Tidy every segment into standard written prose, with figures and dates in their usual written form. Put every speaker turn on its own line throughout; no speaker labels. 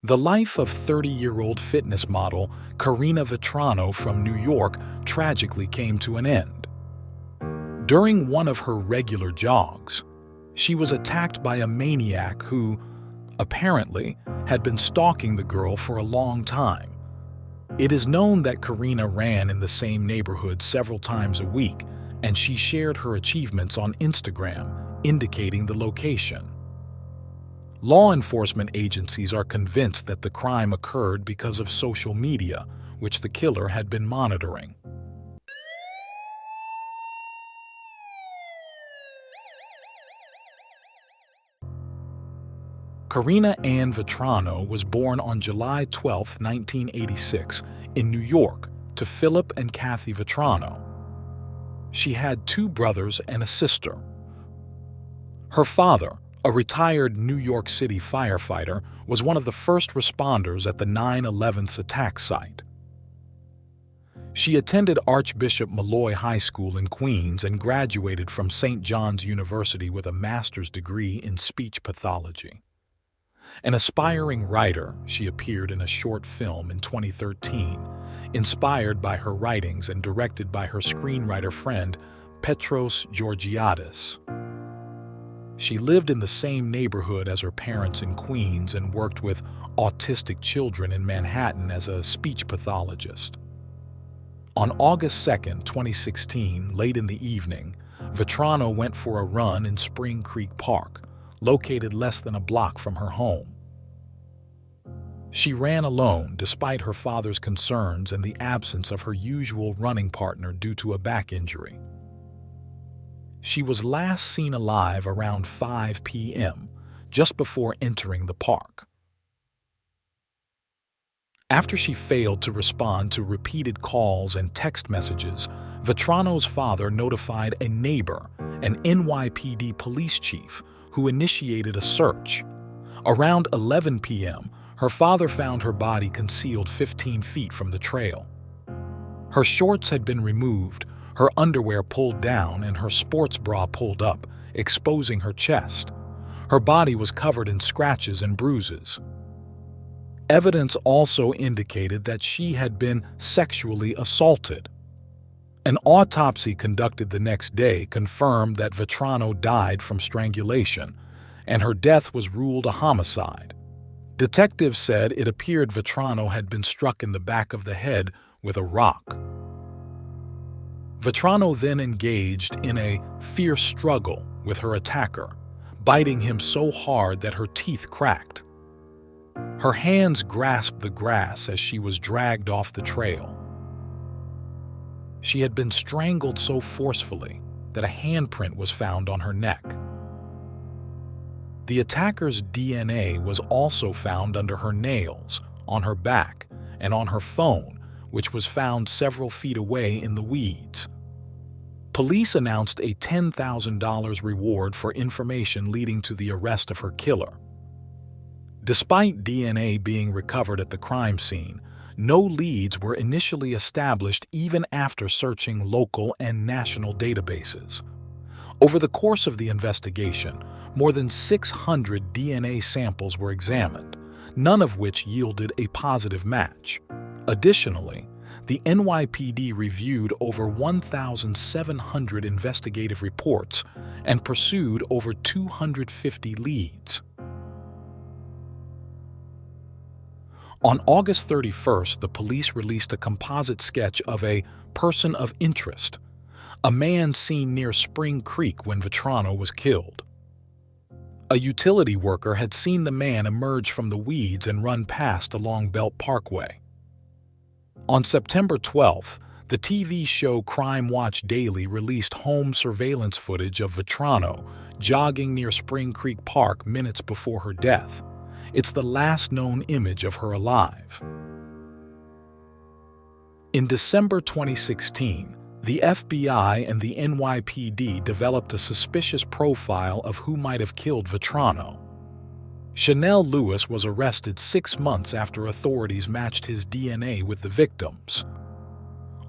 The life of 30-year-old fitness model Karina Vetrano from New York tragically came to an end. During one of her regular jogs, she was attacked by a maniac who, apparently, had been stalking the girl for a long time. It is known that Karina ran in the same neighborhood several times a week, and she shared her achievements on Instagram, indicating the location. Law enforcement agencies are convinced that the crime occurred because of social media, which the killer had been monitoring. Karina Ann Vetrano was born on July 12, 1986, in New York, to Philip and Kathy Vetrano. She had two brothers and a sister. Her father, a retired New York City firefighter, was one of the first responders at the 9/11 attack site. She attended Archbishop Malloy High School in Queens and graduated from St. John's University with a master's degree in speech pathology. An aspiring writer, she appeared in a short film in 2013, inspired by her writings and directed by her screenwriter friend Petros Georgiadis. She lived in the same neighborhood as her parents in Queens and worked with autistic children in Manhattan as a speech pathologist. On August 2, 2016, late in the evening, Vetrano went for a run in Spring Creek Park, located less than a block from her home. She ran alone despite her father's concerns and the absence of her usual running partner due to a back injury. She was last seen alive around 5 p.m., just before entering the park. After she failed to respond to repeated calls and text messages, Vetrano's father notified a neighbor, an NYPD police chief, who initiated a search. Around 11 p.m., her father found her body concealed 15 feet from the trail. Her shorts had been removed, her underwear pulled down, and her sports bra pulled up, exposing her chest. Her body was covered in scratches and bruises. Evidence also indicated that she had been sexually assaulted. An autopsy conducted the next day confirmed that Vetrano died from strangulation, and her death was ruled a homicide. Detectives said it appeared Vetrano had been struck in the back of the head with a rock. Vetrano then engaged in a fierce struggle with her attacker, biting him so hard that her teeth cracked. Her hands grasped the grass as she was dragged off the trail. She had been strangled so forcefully that a handprint was found on her neck. The attacker's DNA was also found under her nails, on her back, and on her phone, which was found several feet away in the weeds. Police announced a $10,000 reward for information leading to the arrest of her killer. Despite DNA being recovered at the crime scene, no leads were initially established even after searching local and national databases. Over the course of the investigation, more than 600 DNA samples were examined, none of which yielded a positive match. Additionally, the NYPD reviewed over 1,700 investigative reports and pursued over 250 leads. On August 31st, the police released a composite sketch of a person of interest, a man seen near Spring Creek when Vetrano was killed. A utility worker had seen the man emerge from the weeds and run past along Belt Parkway. On September 12th, the TV show Crime Watch Daily released home surveillance footage of Vetrano jogging near Spring Creek Park minutes before her death. It's the last known image of her alive. In December 2016, the FBI and the NYPD developed a suspicious profile of who might have killed Vetrano. Chanel Lewis was arrested 6 months after authorities matched his DNA with the victims.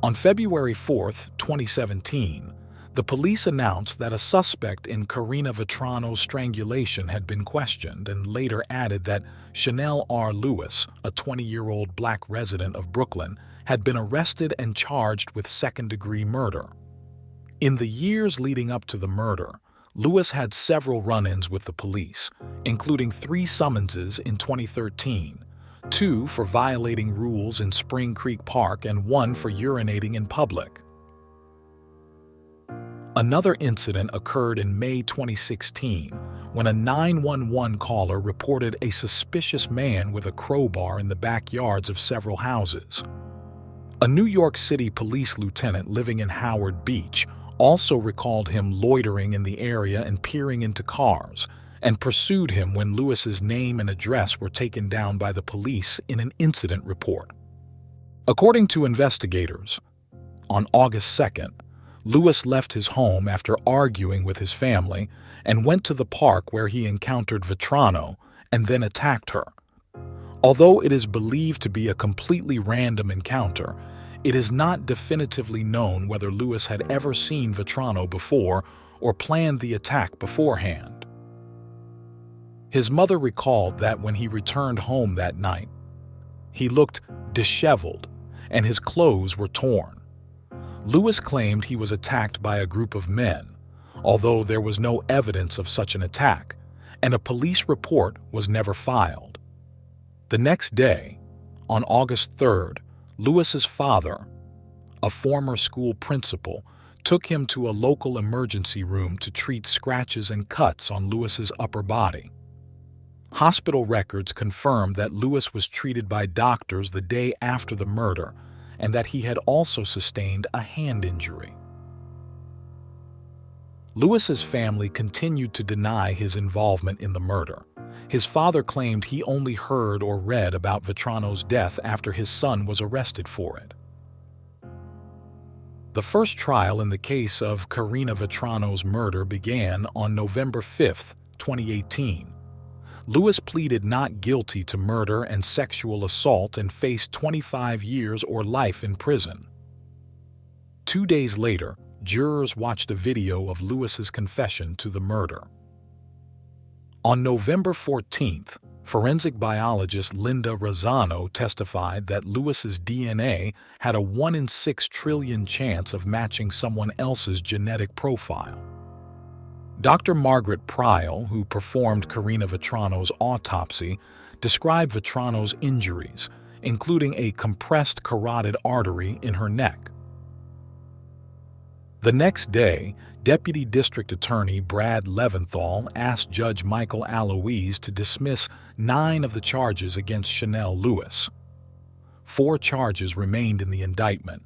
On February 4, 2017, the police announced that a suspect in Karina Vetrano's strangulation had been questioned and later added that Chanel R. Lewis, a 20-year-old black resident of Brooklyn, had been arrested and charged with second-degree murder. In the years leading up to the murder, Lewis had several run-ins with the police, including 3 summonses in 2013, 2 for violating rules in Spring Creek Park and 1 for urinating in public. Another incident occurred in May 2016 when a 911 caller reported a suspicious man with a crowbar in the backyards of several houses. A New York City police lieutenant living in Howard Beach also recalled him loitering in the area and peering into cars, and pursued him when Lewis's name and address were taken down by the police in an incident report. According to investigators, on August 2nd, Lewis left his home after arguing with his family and went to the park where he encountered Vetrano and then attacked her. Although it is believed to be a completely random encounter, it is not definitively known whether Lewis had ever seen Vetrano before or planned the attack beforehand. His mother recalled that when he returned home that night, he looked disheveled and his clothes were torn. Lewis claimed he was attacked by a group of men, although there was no evidence of such an attack, and a police report was never filed. The next day, on August 3rd, Lewis's father, a former school principal, took him to a local emergency room to treat scratches and cuts on Lewis's upper body. Hospital records confirmed that Lewis was treated by doctors the day after the murder and that he had also sustained a hand injury. Lewis's family continued to deny his involvement in the murder. His father claimed he only heard or read about Vetrano's death after his son was arrested for it. The first trial in the case of Karina Vetrano's murder began on November 5, 2018. Lewis pleaded not guilty to murder and sexual assault and faced 25 years or life in prison. 2 days later, jurors watched a video of Lewis's confession to the murder. On November 14th, forensic biologist Linda Razzano testified that Lewis's DNA had a 1 in 6 trillion chance of matching someone else's genetic profile. Dr. Margaret Pryal, who performed Karina Vetrano's autopsy, described Vetrano's injuries, including a compressed carotid artery in her neck. The next day, Deputy District Attorney Brad Leventhal asked Judge Michael Aloise to dismiss 9 of the charges against Chanel Lewis. 4 charges remained in the indictment: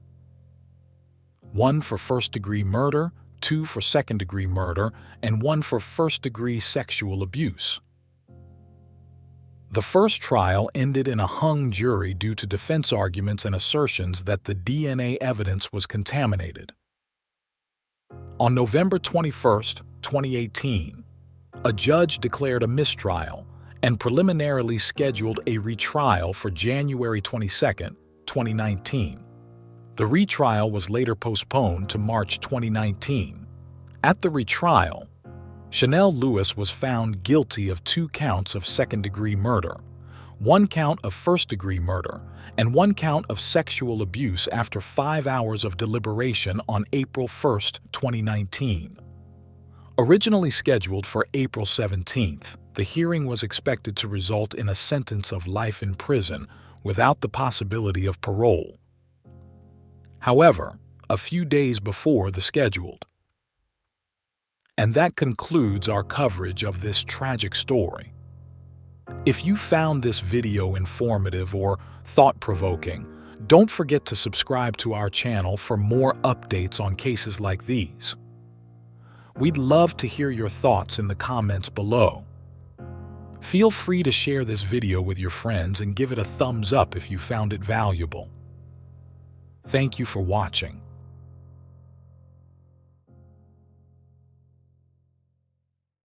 1 for first-degree murder, 2 for second-degree murder, and 1 for first-degree sexual abuse. The first trial ended in a hung jury due to defense arguments and assertions that the DNA evidence was contaminated. On November 21, 2018, a judge declared a mistrial and preliminarily scheduled a retrial for January 22, 2019. The retrial was later postponed to March 2019. At the retrial, Chanel Lewis was found guilty of 2 counts of second-degree murder, 1 count of first-degree murder, and 1 count of sexual abuse after 5 hours of deliberation on April 1, 2019. Originally scheduled for April 17th, the hearing was expected to result in a sentence of life in prison without the possibility of parole. However, a few days before the scheduled. And that concludes our coverage of this tragic story. If you found this video informative or thought-provoking, don't forget to subscribe to our channel for more updates on cases like these. We'd love to hear your thoughts in the comments below. Feel free to share this video with your friends and give it a thumbs up if you found it valuable. Thank you for watching.